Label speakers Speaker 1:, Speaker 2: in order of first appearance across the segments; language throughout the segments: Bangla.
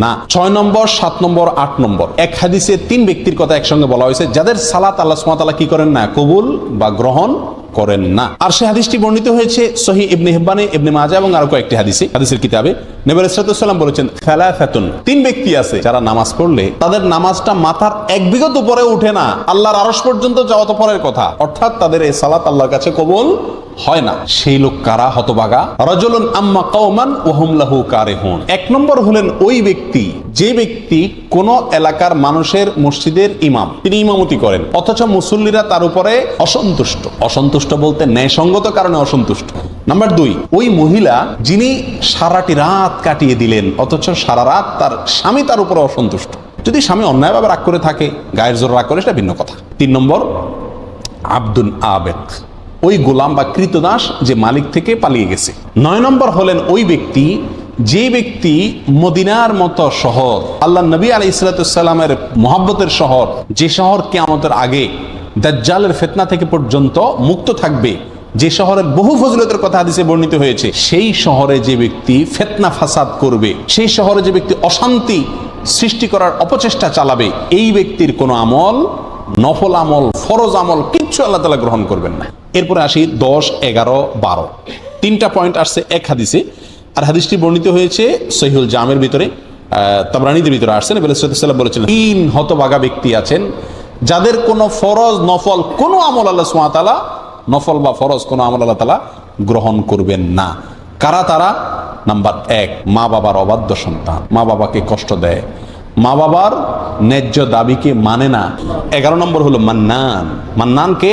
Speaker 1: না। 6 নম্বর, 7 নম্বর, 8 নম্বর এক হাদিসে 3 ব্যক্তির কথা একসঙ্গে বলা হয়েছে যাদের সালাত আল্লাহ সুবহানাহু ওয়া তাআলা কি করেন না, কবুল বা গ্রহণ করেন না। আর সেই হাদিসটি বর্ণিত হয়েছে সহিহ ইবনে হিব্বানে, ইবনে মাজাহ এবং আরো কয়েকটি হাদিসের কিতাবে। নবী আলাইহিস সালাম বলেছেন, সালাসাতুন, 3 ব্যক্তি আছে যারা নামাজ পড়লে তাদের নামাজটা মাথার 1 বিঘত উপরে উঠে না, আল্লাহর আরশ পর্যন্ত যাওয়া তো পরের কথা, অর্থাৎ তাদের এই সালাত আল্লাহর কাছে কবুল হয় না। সেই লোক কারা? হতভাগা। রাজুলুন আম্মা কওমান ওয়া হুম লাহু কারিহুন। 1 নম্বর হলেন ওই ব্যক্তি যে ব্যক্তি কোন এলাকার মানুষের মসজিদের ইমাম, তিনি ইমামতি করেন অথচ মুসল্লিরা তার উপরে অসন্তুষ্ট। অসন্তুষ্ট বলতে ন্যায়সঙ্গত কারণে অসন্তুষ্ট। নাম্বার 2, ওই মহিলা যিনি সারাটি রাত কাটিয়ে দিলেন অথচ সারা রাত তার স্বামী তার উপরে অসন্তুষ্ট। যদি স্বামী অন্যায়ভাবে রাগ করে থাকে, গায়ের জোর রাগ করে, সেটা ভিন্ন কথা। 3 নম্বর, আব্দুন আবেক, ওই গোলাম বা কৃতদাস যে মালিক থেকে পালিয়ে গেছে। 9 নম্বর হলেন ওই ব্যক্তি যে ব্যক্তি মদিনার মতো শহর, আল্লাহ নবী আলাইহিস সালামের মহব্বতের শহর, যে শহর কিয়ামতের আগে দাজ্জালের ফিতনা থেকে পর্যন্ত মুক্ত থাকবে, যে শহরের বহু ফজিলতের কথা হাদিসে বর্ণিত হয়েছে, সেই শহরে যে ব্যক্তি ফিতনা ফাসাদ করবে, সেই শহরে যে ব্যক্তি অশান্তি সৃষ্টি করার অপচেষ্টা চালাবে, এই ব্যক্তির কোনো আমল, নফল আমল, ফরজ আমল কিচ্ছু আল্লাহ তাআলা গ্রহণ করবেন না। এরপরে আসি 10, 11, 12 3টা পয়েন্ট আসছে এক হাদিসে। আর হাদিসটি বর্ণিত হয়েছে সহিহুল জামের ভিতরে, তাবরানীদের ভিতরে আসছেন। নবী সাল্লাল্লাহু আলাইহি ওয়াসাল্লাম বলেছেন, 3 হতভাগা ব্যক্তি আছেন যাদের কোনো ফরজ নফল কোনো আমল আল্লাহ সুবহানাহু ওয়া তাআলা, নফল বা ফরজ কোনো আমল আল্লাহ তাআলা গ্রহণ করবেন না। কারা তারা? নাম্বার 1, মা বাবার অবাধ্য সন্তান, মা বাবাকে কষ্ট দেয়, মা বাবার ন্যায্য দাবিকে মানে না। 11 নম্বর হলো মান্নান। মান্নানকে?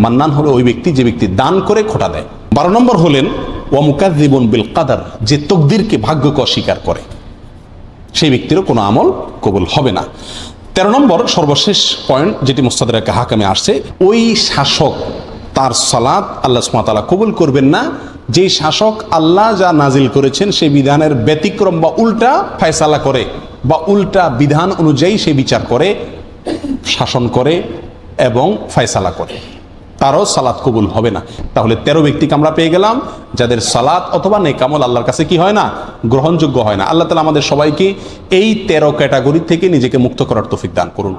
Speaker 1: মান্নান হলো ওই ব্যক্তি যে ব্যক্তি দান করে খোটা দেয়। 12 নম্বর হলেন ওয়া মুকাযযিবুন বিল কাদার, যে তকদিরকে, ভাগ্যকে অস্বীকার করে, সেই ব্যক্তিরও কোনো আমল কবুল হবে না। 13 নম্বর সর্বশেষ পয়েন্ট, যেটি মুস্তাদরাক হাকিমে আসছে, ওই শাসক তার সালাত আল্লাহ সুবহানাহু ওয়া তাআলা কবুল করবেন না যে শাসক আল্লাহ যা নাজিল করেছেন সেই বিধানের ব্যতিক্রম বা উল্টা ফয়সালা করে বা উল্টা বিধান অনুযায়ী সে বিচার করে, শাসন করে এবং ফয়সালা করে, তারও সালাত কবুল হবে না। তাহলে 13 ব্যক্তিকে আমরা পেয়ে গেলাম যাদের সালাত অথবা নেক আমল আল্লাহর কাছে কি হয় না, গ্রহণযোগ্য হয় না। আল্লাহ তাআলা আমাদের সবাইকে এই 13 ক্যাটাগরি থেকে নিজেকে মুক্ত করার তৌফিক দান করুন।